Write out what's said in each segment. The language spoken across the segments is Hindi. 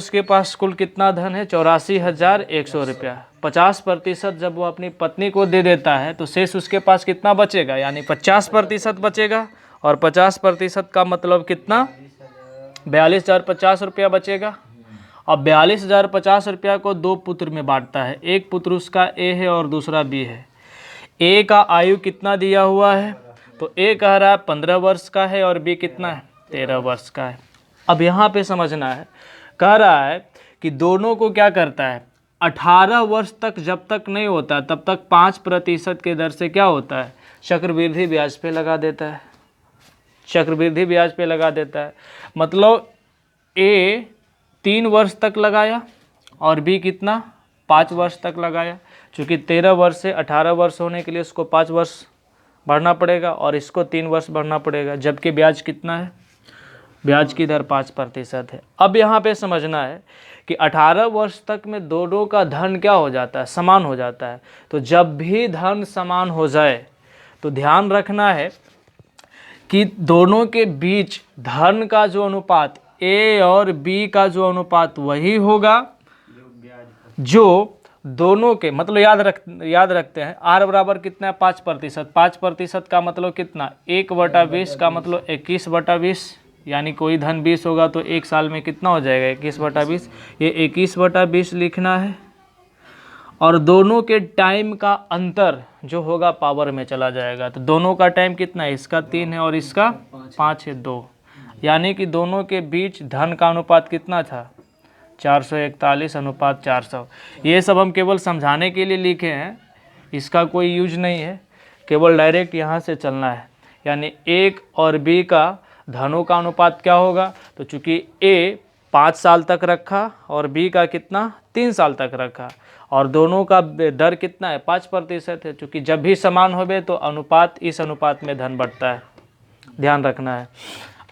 उसके पास कुल कितना धन है? 84,100 रुपया। 50% जब वो अपनी पत्नी को दे देता है तो शेष उसके पास कितना बचेगा? यानी 50% बचेगा। और 50% का मतलब कितना? 42,050 रुपया बचेगा। अब 42,050 रुपया को दो पुत्र में बांटता है। एक पुत्र उसका ए है और दूसरा बी है। ए का आयु कितना दिया हुआ है? तो ए कह रहा है 15 वर्ष का है और बी कितना है? 13 वर्ष का है। अब यहाँ पे समझना है, कह रहा है कि दोनों को क्या करता है? 18 वर्ष तक जब तक नहीं होता तब तक 5% के दर से क्या होता है? चक्रवृद्धि ब्याज पे लगा देता है। चक्रवृद्धि ब्याज पे लगा देता है। मतलब ए 3 वर्ष तक लगाया और बी कितना? 5 वर्ष तक लगाया। चूँकि 13 वर्ष से 18 वर्ष होने के लिए उसको 5 वर्ष बढ़ना पड़ेगा और इसको 3 वर्ष बढ़ना पड़ेगा, जबकि ब्याज कितना है? ब्याज की दर 5% है। अब यहाँ पे समझना है कि 18 वर्ष तक में दोनों का धन क्या हो जाता है? समान हो जाता है। तो जब भी धन समान हो जाए तो ध्यान रखना है कि दोनों के बीच धन का जो अनुपात, ए और बी का जो अनुपात वही होगा जो दोनों के, मतलब याद रखते हैं आर बराबर कितना है? 5%। 5% का मतलब कितना? 1/20 का मतलब 21/20, यानी कोई धन 20 होगा तो एक साल में कितना हो जाएगा? 21/20। ये 21/20 लिखना है। और दोनों के टाइम का अंतर जो होगा पावर में चला जाएगा। तो दोनों का टाइम कितना है? इसका 3 है और इसका 5 है, 2। यानी कि दोनों के बीच धन का अनुपात कितना था? 441/400। ये सब हम केवल समझाने के लिए लिखे हैं, इसका कोई यूज नहीं है, केवल डायरेक्ट यहाँ से चलना है। यानी एक और बी का धनों का अनुपात क्या होगा? तो चूँकि ए 5 साल तक रखा और बी का कितना? 3 साल तक रखा, और दोनों का दर कितना है? 5% है। चूँकि जब भी समान होवे तो अनुपात, इस अनुपात में धन बढ़ता है, ध्यान रखना है।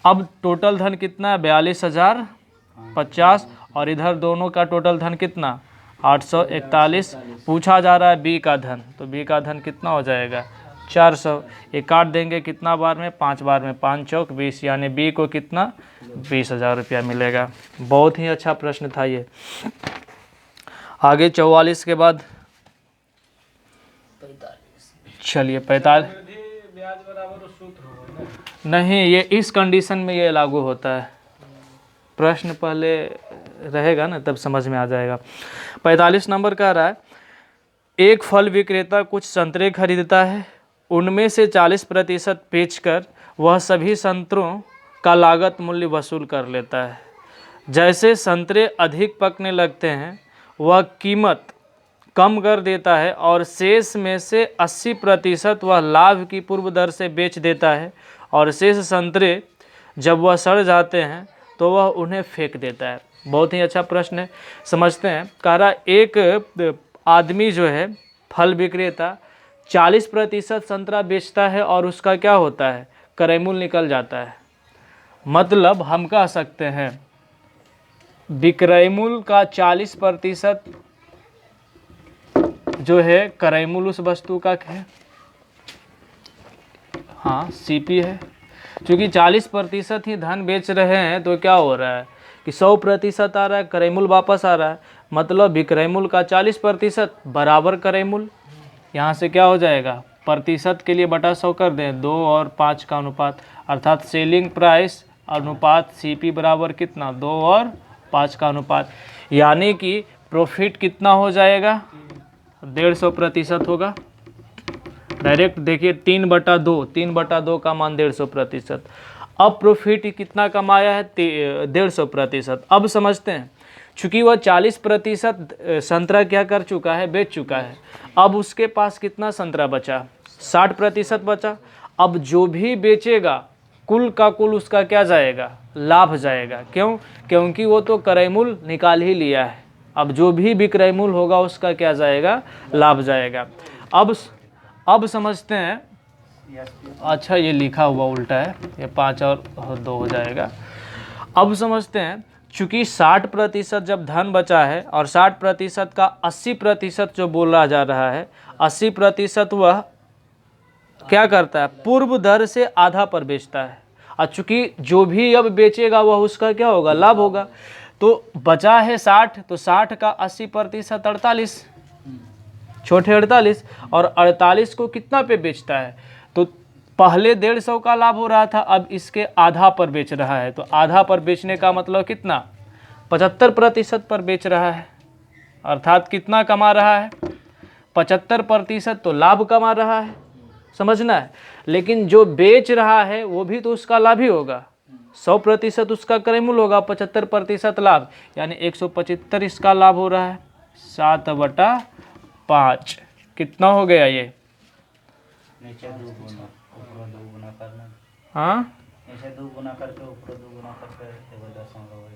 अब टोटल धन कितना है? 42,050। और इधर दोनों का टोटल धन कितना? 841। पूछा जा रहा है बी का धन, तो बी का धन कितना हो जाएगा? 400। ये काट देंगे कितना बार में? 5 बार में। 5 चौक 20, यानी बी को कितना? 20,000 रुपया मिलेगा। बहुत ही अच्छा प्रश्न था ये। आगे 44 के बाद चलिए 45। नहीं, ये इस कंडीशन में ये लागू होता है। प्रश्न पहले रहेगा ना, तब समझ में आ जाएगा। 45 नंबर कह रहा है, एक फल विक्रेता कुछ संतरे खरीदता है, उनमें से 40% बेचकर वह सभी संतरों का लागत मूल्य वसूल कर लेता है। जैसे संतरे अधिक पकने लगते हैं वह कीमत कम कर देता है और शेष में से 80% वह लाभ की पूर्व दर से बेच देता है, और शेष संतरे जब वह सड़ जाते हैं तो वह उन्हें फेंक देता है। बहुत ही अच्छा प्रश्न है, समझते हैं। कह रहा एक आदमी जो है फल विक्रेता 40% संतरा बेचता है और उसका क्या होता है? क्रय मूल्य निकल जाता है। मतलब हम कह सकते हैं विक्रय मूल्य का 40% जो है क्रय मूल्य उस वस्तु का है, हाँ सीपी है। क्योंकि 40% ही धन बेच रहे हैं तो क्या हो रहा है कि 100% आ रहा है, क्रय मूल्य वापस आ रहा है। मतलब विक्रय मूल्य का 40% बराबर क्रय मूल्य। यहाँ से क्या हो जाएगा? प्रतिशत के लिए बटा 100 कर दें, 2 और 5 का अनुपात, अर्थात सेलिंग प्राइस अनुपात सीपी बराबर कितना? 2 और 5 का अनुपात। यानी कि प्रॉफिट कितना हो जाएगा? 150% होगा। डायरेक्ट देखिए 3/2, 3/2 का मान 150%। अब प्रॉफिट कितना कमाया है? 150%। अब समझते हैं, चूँकि वह 40% संतरा क्या कर चुका है? बेच चुका है। अब उसके पास कितना संतरा बचा? 60% बचा। अब जो भी बेचेगा कुल का कुल उसका क्या जाएगा? लाभ जाएगा। क्यों? क्योंकि वो तो क्रय मूल्य निकाल ही लिया है। अब जो भी विक्रय मूल्य होगा उसका क्या जाएगा? लाभ जाएगा। अब समझते हैं, अच्छा ये लिखा हुआ उल्टा है, ये 5 और 2 हो जाएगा। अब समझते हैं, चूँकि 60% जब धन बचा है और 60% का 80% जो बोला जा रहा है, 80% वह क्या करता है? पूर्व दर से आधा पर बेचता है। और चूँकि जो भी अब बेचेगा वह उसका क्या होगा? लाभ होगा। तो बचा है 60, तो 60 का 80% 48, छोटे 48, और 48 को कितना पे बेचता है, तो पहले 150 का लाभ हो रहा था, अब इसके आधा पर बेच रहा है, तो आधा पर बेचने का मतलब कितना, 75% पर बेच रहा है, अर्थात कितना कमा रहा है, 75% तो लाभ कमा रहा है, समझना है। लेकिन जो बेच रहा है वो भी तो उसका लाभ ही होगा, 100% उसका क्रय मूल्य होगा, 75% लाभ, यानी 175 इसका लाभ हो रहा है, 7/5 कितना हो गया ये, नीचे 2 गुना ऊपर 2 गुना करना, हाँ नीचे 2 गुना करके ऊपर 2 गुना करके एगो 0.8।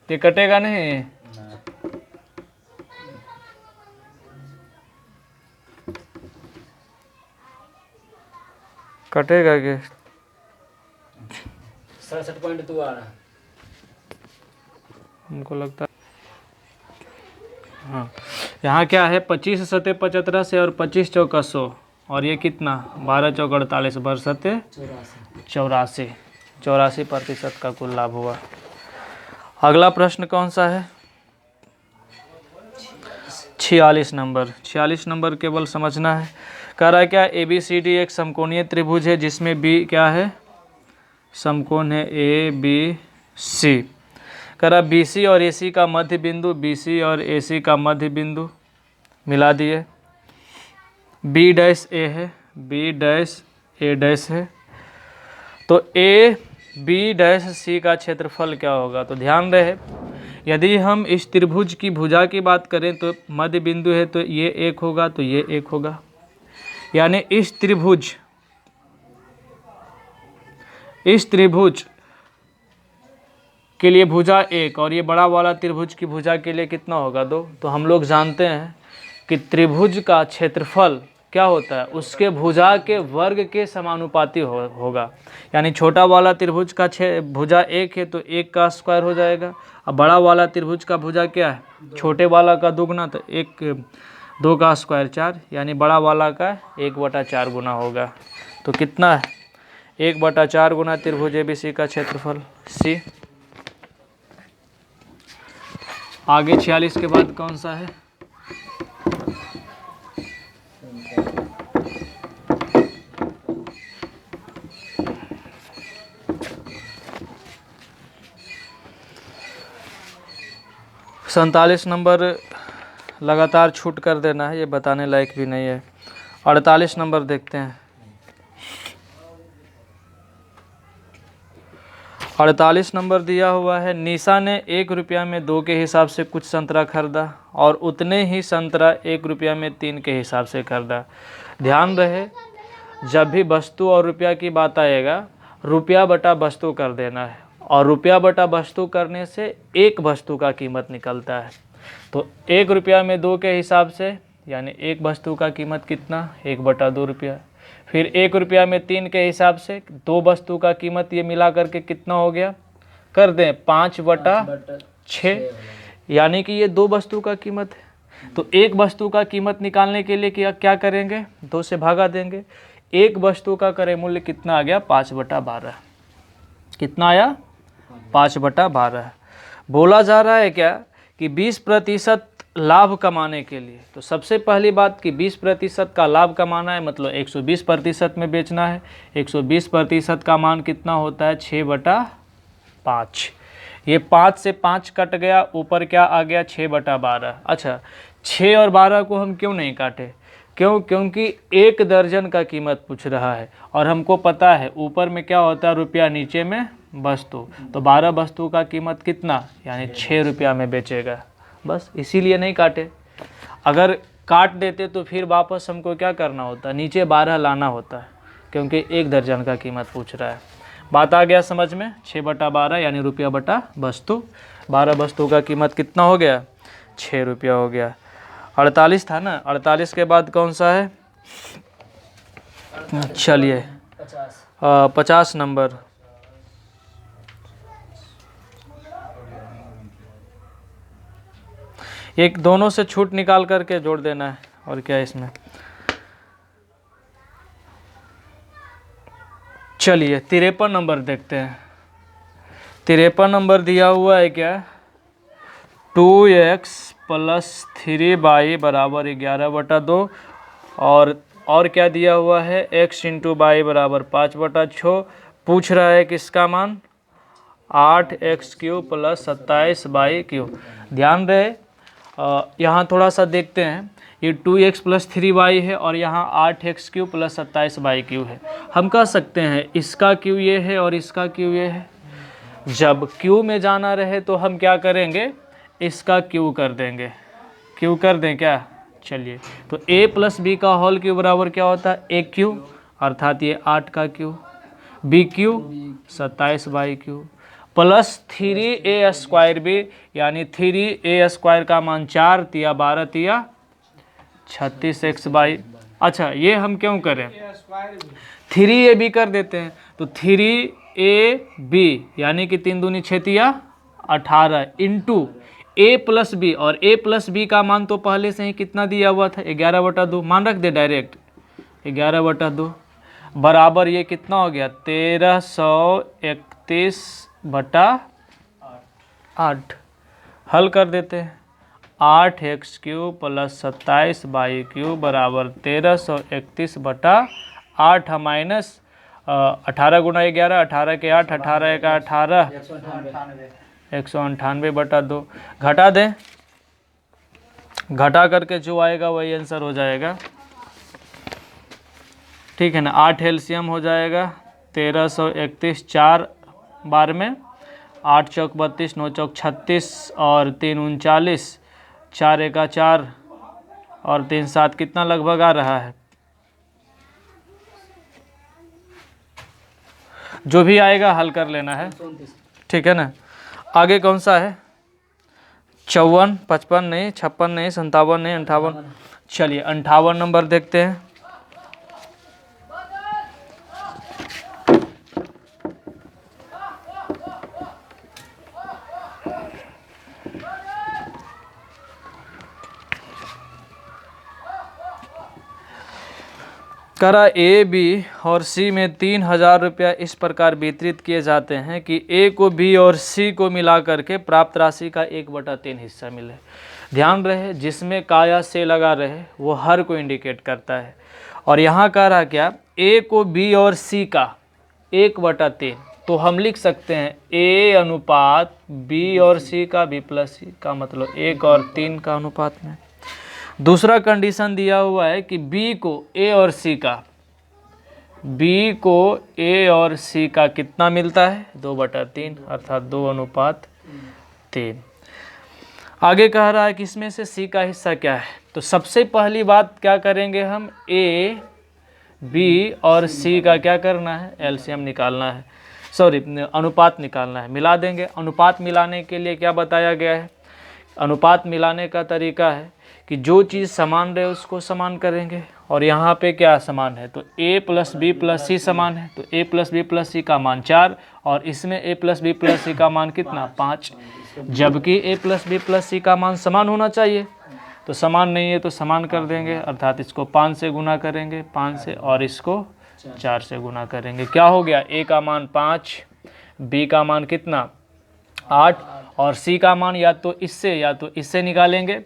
ये कटेगा नहीं, ना कटेगा कि 67.2 आ रहा है। हमको लगता है हाँ, यहाँ क्या है, 25 सते 75 से और 25 चौका 100, और ये कितना 12 चौक 48 बरसते 84% का कुल लाभ हुआ। अगला प्रश्न कौन सा है, 46 नंबर। 46 नंबर केवल समझना है। कह रहा है क्या, ABCD एक समकोणीय त्रिभुज है जिसमें B क्या है, समकोण है ABC। कह रहा BC और AC का मध्य बिंदु, BC और AC का मध्य बिंदु मिला दिए, B डैश A है, B डैश A डैश है, तो A B डैश C का क्षेत्रफल क्या होगा। तो ध्यान रहे, यदि हम इस त्रिभुज की भुजा की बात करें तो मध्य बिंदु है, तो ये 1 होगा, तो ये 1 होगा, यानी इस त्रिभुज के लिए भुजा 1 और ये बड़ा वाला त्रिभुज की भुजा के लिए कितना होगा 2। तो हम लोग जानते हैं कि त्रिभुज का क्षेत्रफल क्या होता है, उसके भुजा के वर्ग के समानुपाती होगा, यानी छोटा वाला त्रिभुज का भुजा 1 है तो 1 का स्क्वायर हो जाएगा, अब बड़ा वाला त्रिभुज का भुजा क्या है, छोटे वाला का दुगना, तो 2 का स्क्वायर 4, यानी बड़ा वाला का 1/4 गुना होगा। तो कितना है, 1/4 गुना त्रिभुज ABC का क्षेत्रफल C। आगे 46 के बाद कौन सा है, सैंतालीस नंबर लगातार छूट कर देना है, ये बताने लायक भी नहीं है। 48 नंबर देखते हैं। 48 नंबर दिया हुआ है, निशा ने 1 रुपया में 2 के हिसाब से कुछ संतरा खरीदा और उतने ही संतरा 1 रुपया में 3 के हिसाब से खरीदा। ध्यान रहे, जब भी वस्तु और रुपया की बात आएगा, रुपया बटा वस्तु कर देना है, और रुपया बटा वस्तु करने से एक वस्तु का कीमत निकलता है। तो 1 रुपया में 2 के हिसाब से, यानी एक वस्तु का कीमत कितना, 1/2 रुपया। फिर 1 रुपया में 3 के हिसाब से 2 वस्तु का कीमत, ये मिला करके कितना हो गया, कर दें 5/6, यानी कि ये 2 वस्तु का कीमत है। तो एक वस्तु का कीमत निकालने के लिए क्या करेंगे, 2 से भागा देंगे। एक वस्तु का क्रय मूल्य कितना आ गया, 5/12। कितना आया, 5/12। बोला जा रहा है क्या कि 20% लाभ कमाने के लिए, तो सबसे पहली बात कि 20% का लाभ कमाना है, मतलब 120% में बेचना है। 120% का मान कितना होता है, 6/5। ये 5 से 5 कट गया, ऊपर क्या आ गया, 6/12। अच्छा, 6 और 12 को हम क्यों नहीं काटे, क्योंकि 1 दर्जन का कीमत पूछ रहा है, और हमको पता है ऊपर में क्या होता है रुपया, नीचे में वस्तु, तो 12 वस्तु का कीमत कितना, यानी 6 रुपया में बेचेगा, बस इसीलिए नहीं काटे। अगर काट देते तो फिर वापस हमको क्या करना होता, नीचे 12 लाना होता है, क्योंकि 1 दर्जन का कीमत पूछ रहा है। बात आ गया समझ में, 6/12 यानी रुपया बटा वस्तु। 12 वस्तु का कीमत कितना हो गया, 6 रुपया हो गया। 48 था ना, 48 के बाद कौन सा है, चलिए 50 नंबर। एक दोनों से छूट निकाल करके जोड़ देना है, और क्या इसमें। चलिए 53 नंबर देखते हैं। 53 नंबर दिया हुआ है क्या, 2x प्लस 3y बराबर 11/2 और क्या दिया हुआ है, x इंटू वाई बराबर 5/6। पूछ रहा है किसका मान, 8x³ प्लस 27y³। ध्यान रहे यहाँ थोड़ा सा देखते हैं, ये 2x प्लस 3y है और यहाँ 8x³ प्लस 27y³ है। हम कह सकते हैं इसका क्यू ये है और इसका क्यू ये है। जब क्यू में जाना रहे तो हम क्या करेंगे, इसका क्यू कर देंगे। क्यू कर दें क्या, चलिए तो a प्लस बी का होल क्यू बराबर क्या होता है, AQ, अर्थात ये 8 का Q, BQ 27y³ plus 3a² यानी 3a² का मान 4 तिया 12 तिया 36x/। अच्छा ये हम क्यों करें, 3ab कर देते हैं, तो 3ab यानी कि 3 दूनी 6 तिया 18 इंटू a प्लस बी, और a प्लस बी का मान तो पहले से ही कितना दिया हुआ था, 11/2 मान रख दे डायरेक्ट, 11/2 बराबर ये कितना हो गया, 1331/8। हल कर देते हैं, 8x³ प्लस 27y³ बराबर 1331/8 माइनस 18 गुना 11, 18 के 8, 18 का 18, 198/2। घटा दें, घटा करके जो आएगा वही आंसर हो जाएगा, ठीक है ना। 8 एलसीएम हो जाएगा 1331, 4 बार में 8 चौक 32, 9 चौक 36 और 3 39, 4 एका 4 और 3 7 कितना लगभग आ रहा है, जो भी आएगा हल कर लेना है, ठीक है ना। आगे कौन सा है, 54, 55 नहीं, 56 नहीं, 57 नहीं, 58। चलिए 58 नंबर देखते हैं। करा ए, बी और सी में 3000 रुपया इस प्रकार वितरित किए जाते हैं कि ए को बी और सी को मिला करके प्राप्त राशि का 1/3 हिस्सा मिले। ध्यान रहे जिसमें का या से लगा रहे वो हर को इंडिकेट करता है। और यहाँ कह रहा क्या, ए को बी और सी का 1/3, तो हम लिख सकते हैं ए अनुपात बी और सी का, बी प्लस सी का मतलब 1 और 3 का अनुपात में। दूसरा कंडीशन दिया हुआ है कि बी को ए और सी का, बी को ए और सी का कितना मिलता है, 2/3 अर्थात 2:3। आगे कह रहा है कि इसमें से सी का हिस्सा क्या है, तो सबसे पहली बात क्या करेंगे हम, ए बी और सी का क्या करना है, एलसीएम निकालना है, सॉरी अनुपात निकालना है। मिला देंगे। अनुपात मिलाने के लिए क्या बताया गया है, अनुपात मिलाने का तरीका है कि जो चीज़ समान रहे उसको समान करेंगे। और यहाँ पे क्या समान है, तो a प्लस बी प्लस सी समान है, तो a प्लस बी प्लस सी का मान 4 और इसमें a प्लस बी प्लस सी का मान कितना, 5, जबकि a प्लस बी प्लस सी का मान समान होना चाहिए। तो समान नहीं है तो समान कर देंगे, अर्थात इसको 5 से गुना करेंगे, 5 से, और इसको 4 से गुना करेंगे। क्या हो गया, a का मान 5, b का मान कितना 8 और c का मान या तो इससे निकालेंगे।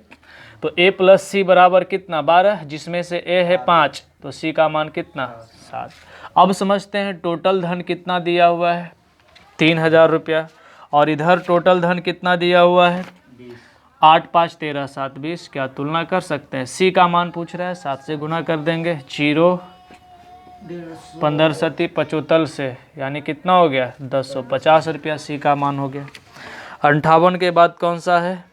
तो a प्लस सी बराबर कितना 12, जिसमें से a है 5, तो c का मान कितना 7। अब समझते हैं टोटल धन कितना दिया हुआ है, 3000 रुपया, और इधर टोटल धन कितना दिया हुआ है, 8 5 13 7 20। क्या तुलना कर सकते हैं, c का मान पूछ रहा है, 7 से गुना कर देंगे, 0 15 सती 75 से, यानी कितना हो गया 1050 रुपया c का मान हो गया। 58 के बाद कौन सा है,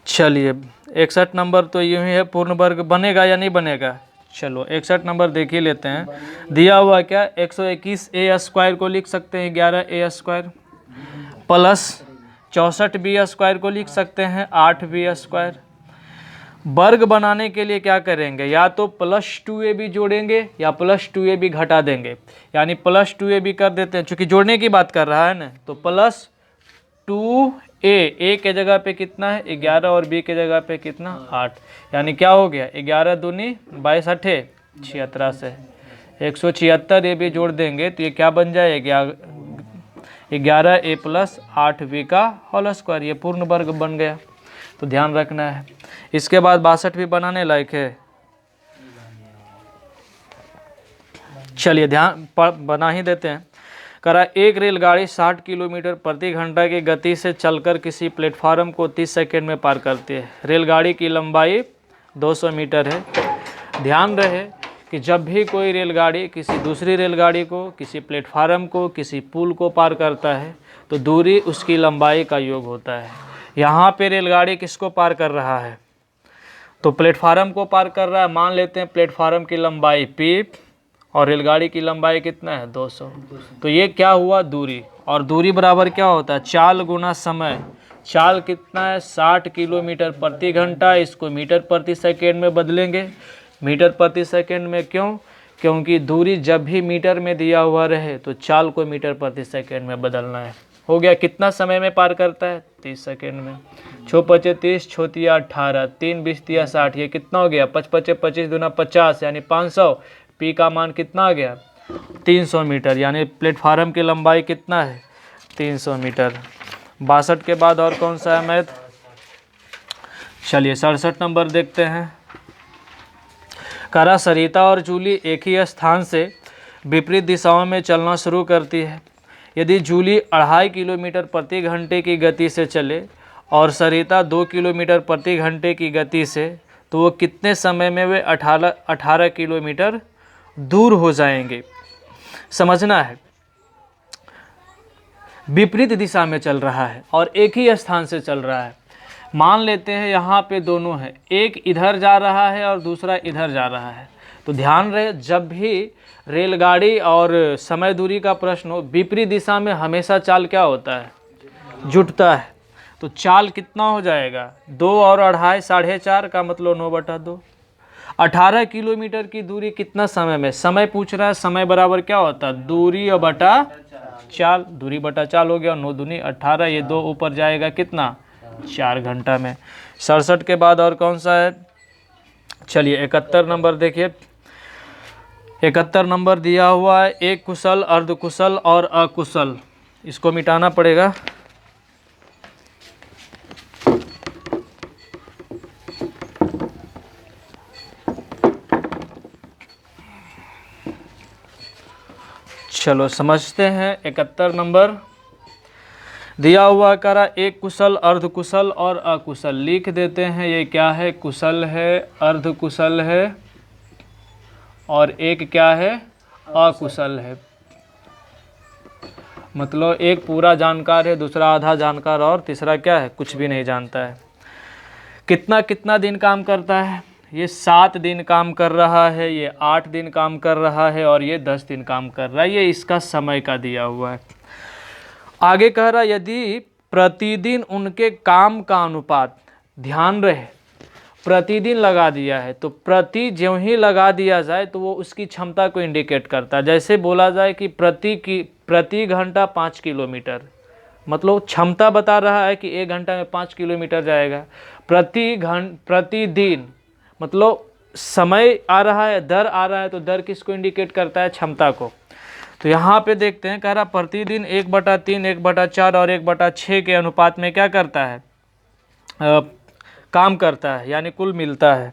चलिए 61 नंबर तो यूँ ही है, पूर्ण वर्ग बनेगा या नहीं बनेगा, चलो 61 नंबर देख ही लेते हैं। दिया हुआ क्या, 121a² को लिख सकते हैं 11a² प्लस 64b² को लिख सकते हैं 8b²। वर्ग बनाने के लिए क्या करेंगे, या तो प्लस 2ab जोड़ेंगे या प्लस 2ab घटा देंगे, यानी प्लस 2ab कर देते हैं, चूँकि जोड़ने की बात कर रहा है ना, तो प्लस 2a के जगह पे कितना है 11 और b के जगह पे कितना 8, यानी क्या हो गया 11 दूनी 22 8 76 से, 176 ये भी जोड़ देंगे तो ये क्या बन जाएगा, 11a + 8b का होल स्क्वायर, ये पूर्ण वर्ग बन गया। तो ध्यान रखना है। इसके बाद 62 भी बनाने लायक है। चलिए बना ही देते हैं। करा एक रेलगाड़ी 60 किलोमीटर प्रति घंटा की गति से चलकर किसी प्लेटफार्म को 30 सेकंड में पार करती है। रेलगाड़ी की लंबाई 200 मीटर है। ध्यान रहे कि जब भी कोई रेलगाड़ी किसी दूसरी रेलगाड़ी को, किसी प्लेटफार्म को, किसी पुल को पार करता है तो दूरी उसकी लंबाई का योग होता है। यहाँ पे रेलगाड़ी किसको पार कर रहा है, तो प्लेटफार्म को पार कर रहा है। मान लेते हैं प्लेटफार्म की लंबाई p और रेलगाड़ी की लंबाई कितना है, 200। तो ये क्या हुआ, दूरी। और दूरी बराबर क्या होता है, चाल गुना समय। चाल कितना है, 60 किलोमीटर प्रति घंटा। इसको मीटर प्रति सेकेंड में बदलेंगे। मीटर प्रति सेकेंड में क्यों, क्योंकि दूरी जब भी मीटर में दिया हुआ रहे तो चाल को मीटर प्रति सेकेंड में बदलना है। हो गया, कितना समय में पार करता है, 30 सेकेंड में। 6 × 30, 6 × 18, 3 × 20 = 60। ये कितना हो गया, 5 × 25 = 25 दूना 50 यानी 500। पी का मान कितना आ गया, 300 मीटर। यानी प्लेटफार्म की लंबाई कितना है, 300 मीटर। 62 के बाद और कौन सा है मैथ, चलिए 67 नंबर देखते हैं। करा सरिता और जूली एक ही स्थान से विपरीत दिशाओं में चलना शुरू करती है। यदि जूली 2.5 किलोमीटर प्रति घंटे की गति से चले और सरिता 2 किलोमीटर प्रति घंटे की गति से, तो वो कितने समय में वे 18 किलोमीटर दूर हो जाएंगे। समझना है, विपरीत दिशा में चल रहा है और एक ही स्थान से चल रहा है। मान लेते हैं यहाँ पे दोनों है, एक इधर जा रहा है और दूसरा इधर जा रहा है। तो ध्यान रहे, जब भी रेलगाड़ी और समय दूरी का प्रश्न हो, विपरीत दिशा में हमेशा चाल क्या होता है, जुटता है। तो चाल कितना हो जाएगा, 2 और 2.5 4.5 का मतलब 9/2। 18 किलोमीटर की दूरी कितना समय में, समय पूछ रहा है, समय बराबर क्या होता है, दूरी और बटा चाल। दूरी बटा चाल हो गया, 9 दूनी 18, ये 2 ऊपर जाएगा कितना, 4 घंटा में। 67 के बाद और कौन सा है, चलिए 71 नंबर देखिए। 71 नंबर दिया हुआ है, एक कुशल, अर्धकुशल और अकुशल। इसको मिटाना पड़ेगा। चलो समझते हैं। 71 नंबर दिया हुआ करा एक कुशल, अर्धकुशल और अकुशल। लिख देते हैं, ये क्या है, कुशल है, अर्धकुशल है और एक क्या है, अकुशल है। मतलब एक पूरा जानकार है, दूसरा आधा जानकार और तीसरा क्या है, कुछ भी नहीं जानता है। कितना कितना दिन काम करता है, ये 7 दिन काम कर रहा है, ये 8 दिन काम कर रहा है और ये 10 दिन काम कर रहा है। ये इसका समय का दिया हुआ है। आगे कह रहा, यदि प्रतिदिन उनके काम का अनुपात, ध्यान रहे प्रतिदिन लगा दिया है तो प्रति ज्यों ही लगा दिया जाए तो वो उसकी क्षमता को इंडिकेट करता है। जैसे बोला जाए कि प्रति घंटा 5 किलोमीटर, मतलब क्षमता बता रहा है कि 1 घंटा में 5 किलोमीटर जाएगा। प्रतिदिन मतलब समय आ रहा है, दर आ रहा है, तो दर किसको इंडिकेट करता है, क्षमता को। तो यहाँ पे देखते हैं, कह रहा प्रतिदिन 1/3, 1/4 और 1/6 के अनुपात में क्या करता है, काम करता है, यानी कुल मिलता है।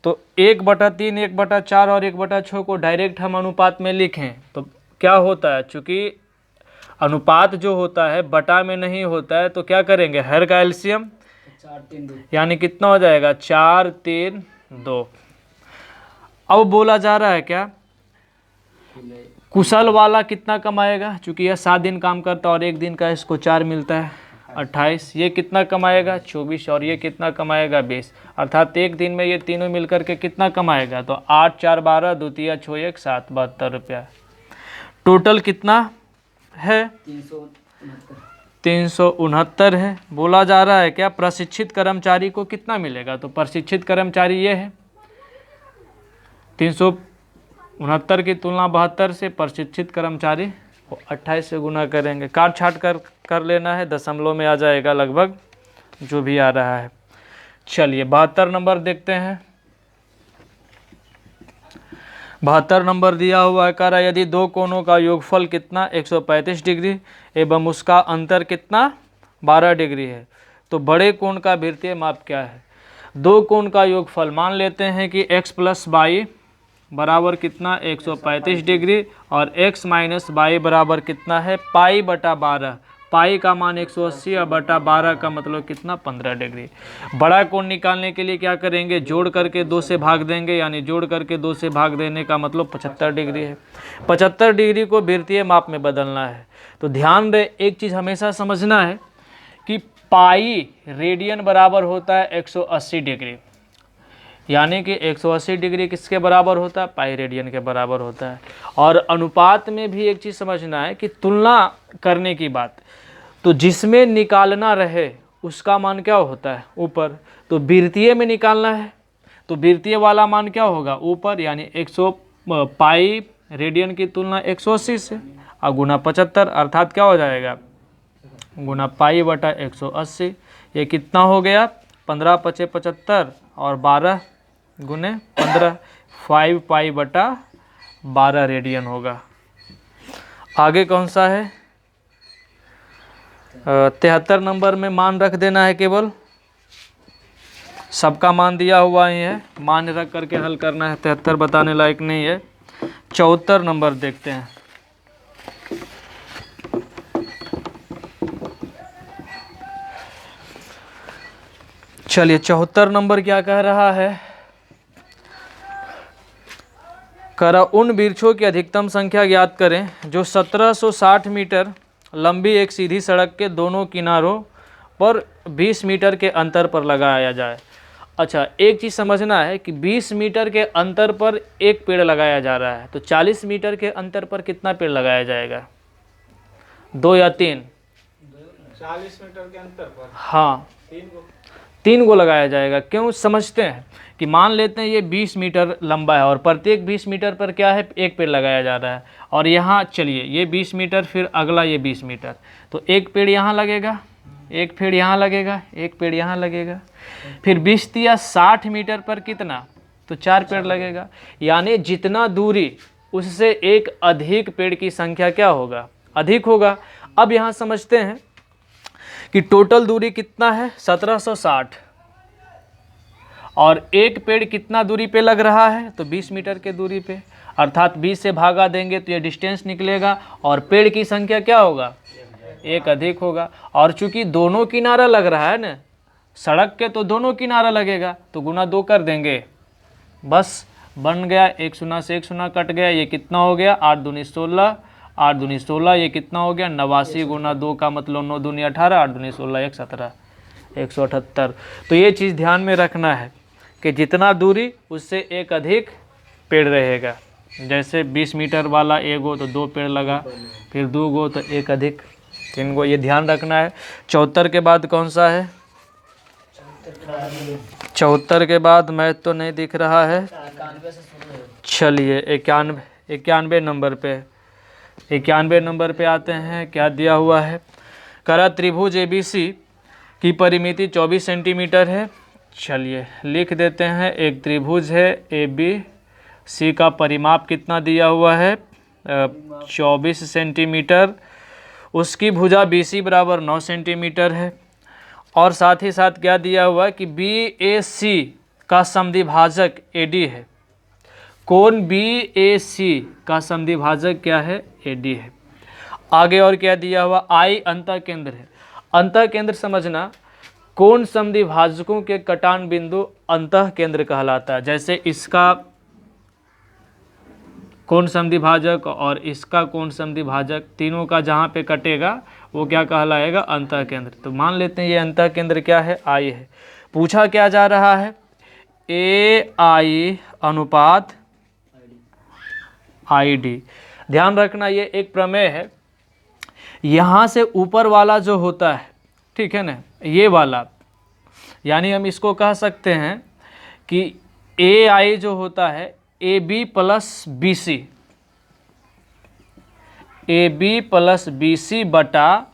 तो 1/3, 1/4 और 1/6 को डायरेक्ट हम अनुपात में लिखें तो क्या होता है, चूँकि अनुपात जो होता है बटा में नहीं होता है, तो क्या करेंगे, हर का एलसीएम, यानी कितना हो जाएगा, 4, 3, 2। अब बोला जा रहा है क्या, कुशल वाला कितना कमाएगा, चूँकि यह 7 दिन काम करता है और 1 दिन का इसको 4 मिलता है, 28। ये कितना कमाएगा, 24 और ये कितना कमाएगा, 20। अर्थात 1 दिन में ये तीनों मिलकर के कितना कमाएगा, तो 8, 4, 12, 2, 3, 6, 1, 7, 72 रुपया। टोटल कितना है, 369 है। बोला जा रहा है क्या, प्रशिक्षित कर्मचारी को कितना मिलेगा, तो प्रशिक्षित कर्मचारी ये है, 369 की तुलना 72 से प्रशिक्षित कर्मचारी को 28 से गुना करेंगे। काट छाट कर लेना है, दशमलव में आ जाएगा लगभग जो भी आ रहा है। चलिए 72 नंबर देखते हैं। 72 नंबर दिया हुआ है, कह रहा है यदि दो कोणों का योगफल कितना 135 डिग्री एवं उसका अंतर कितना 12 डिग्री है, तो बड़े कोण का वृत्तीय माप क्या है। दो कोण का योगफल मान लेते हैं कि x प्लस वाई बराबर कितना 135 डिग्री और x माइनस वाई बराबर कितना है पाई बटा 12। पाई का मान 180 और बटा 12 का मतलब कितना 15 डिग्री। बड़ा कोण निकालने के लिए क्या करेंगे, जोड़ करके 2 से भाग देंगे, यानी जोड़ करके 2 से भाग देने का मतलब 75 डिग्री है। 75 डिग्री को वृत्तीय माप में बदलना है। तो ध्यान रहे, एक चीज़ हमेशा समझना है कि पाई रेडियन बराबर होता है 180 डिग्री, यानी कि 180 डिग्री किसके बराबर होता है, पाई रेडियन के बराबर होता है। और अनुपात में भी एक चीज़ समझना है कि तुलना करने की बात, तो जिसमें निकालना रहे उसका मान क्या होता है ऊपर, तो वृत्तीय में निकालना है तो वृत्तीय वाला मान क्या होगा ऊपर, यानी 100 पाई रेडियन की तुलना 180 से और गुना 75, अर्थात क्या हो जाएगा गुना पाई बटा 180। ये कितना हो गया 15 पचे 75 और 12 गुने 15, 5 पाई बटा 12 रेडियन होगा। आगे कौन सा है 73 नंबर में मान रख देना है, केवल सबका मान दिया हुआ ही है, मान रख करके हल करना है, 73 बताने लायक नहीं है। 74 नंबर देखते हैं। चलिए 74 नंबर क्या कह रहा है, करा उन वृक्षों की अधिकतम संख्या ज्ञात करें जो 1760 मीटर लंबी एक सीधी सड़क के दोनों किनारों पर 20 मीटर के अंतर पर लगाया जाए। अच्छा, एक चीज़ समझना है कि 20 मीटर के अंतर पर एक पेड़ लगाया जा रहा है, तो 40 मीटर के अंतर पर कितना पेड़ लगाया जाएगा, 2 या 3? 40 मीटर के अंतर पर हाँ 3 गो लगाया जाएगा। क्यों, समझते हैं कि मान लेते हैं ये 20 मीटर लंबा है और प्रत्येक 20 मीटर पर क्या है एक पेड़ लगाया जा रहा है, और यहाँ चलिए ये 20 मीटर फिर अगला ये 20 मीटर, तो एक पेड़ यहाँ लगेगा, एक पेड़ यहाँ लगेगा, एक पेड़ यहाँ लगेगा, फिर 20 या 60 मीटर पर कितना, तो 4 पेड़ लगेगा, यानी जितना दूरी उससे एक अधिक पेड़ की संख्या क्या होगा, अधिक होगा। अब यहाँ समझते हैं कि टोटल दूरी कितना है 1760 और एक पेड़ कितना दूरी पे लग रहा है, तो 20 मीटर के दूरी पे, अर्थात 20 से भागा देंगे तो ये डिस्टेंस निकलेगा और पेड़ की संख्या क्या होगा, एक अधिक होगा। और चूंकि दोनों किनारा लग रहा है ना सड़क के, तो दोनों किनारा लगेगा, तो गुना 2 कर देंगे, बस बन गया, 1 शून्य से 1 शून्य कट गया, ये कितना हो गया 8 दूनी 16, 8 दूनी 16, ये कितना हो गया 89 गुना 2 का मतलब 9 दूनी 18, 8 दूनी 16 1 17, 178। तो ये चीज़ ध्यान में रखना है कि जितना दूरी उससे एक अधिक पेड़ रहेगा। जैसे 20 मीटर वाला 1 गो तो 2 पेड़ लगा, फिर 2 गो तो एक अधिक 3 गो, ये ध्यान रखना है। 74 के बाद कौन सा है, 74 के बाद मैथ तो नहीं दिख रहा है, चलिए 91 नंबर पे, 91 नंबर पे आते हैं। क्या दिया हुआ है, करा त्रिभुज ABC की परिमिति 24 सेंटीमीटर है। चलिए लिख देते हैं, एक त्रिभुज है ABC का परिमाप कितना दिया हुआ है 24 सेंटीमीटर, उसकी भुजा BC बराबर 9 सेंटीमीटर है, और साथ ही साथ क्या दिया हुआ है कि BAC का समद्विभाजक AD है। कोण BAC का समद्विभाजक क्या है, AD है। आगे और क्या दिया हुआ, I अंतः केंद्र है। अंतः केंद्र समझना, कोण समद्विभाजकों के कटान बिंदु अंतः केंद्र कहलाता है। जैसे इसका कोण समद्विभाजक और इसका कोण समद्विभाजक, तीनों का जहाँ पे कटेगा वो क्या कहलाएगा, अंतः केंद्र। तो मान लेते हैं ये अंतः केंद्र क्या है, I है। पूछा क्या जा रहा है, AI अनुपात ID। ध्यान रखना ये एक प्रमेय है, यहाँ से ऊपर वाला जो होता है, ठीक है ना, ये वाला, यानी हम इसको कह सकते हैं कि AI जो होता है AB plus BC, AB plus BC बटा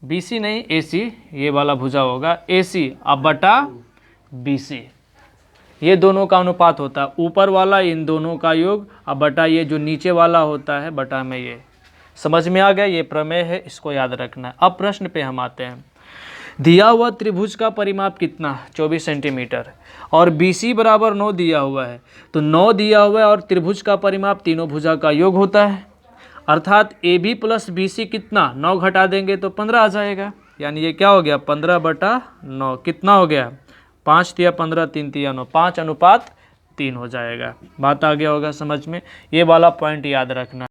BC नहीं AC, ये वाला भुजा होगा AC अब बटा BC, ये दोनों का अनुपात होता है, ऊपर वाला इन दोनों का योग अब बटा ये जो नीचे वाला होता है बटा में ये। समझ में आ गया, ये प्रमेय है, इसको याद रखना है। अब प्रश्न पे हम आते हैं। दिया हुआ त्रिभुज का परिमाप कितना, 24 सेंटीमीटर, और BC बराबर 9 दिया हुआ है, तो 9 दिया हुआ है और त्रिभुज का परिमाप तीनों भुजा का योग होता है, अर्थात AB प्लस BC कितना, 9 घटा देंगे तो 15 आ जाएगा, यानी ये क्या हो गया 15/9, कितना हो गया 5 तिया 15 3 तिया 9, 5:3 हो जाएगा। बात आ गया होगा समझ में, ये वाला पॉइंट याद रखना।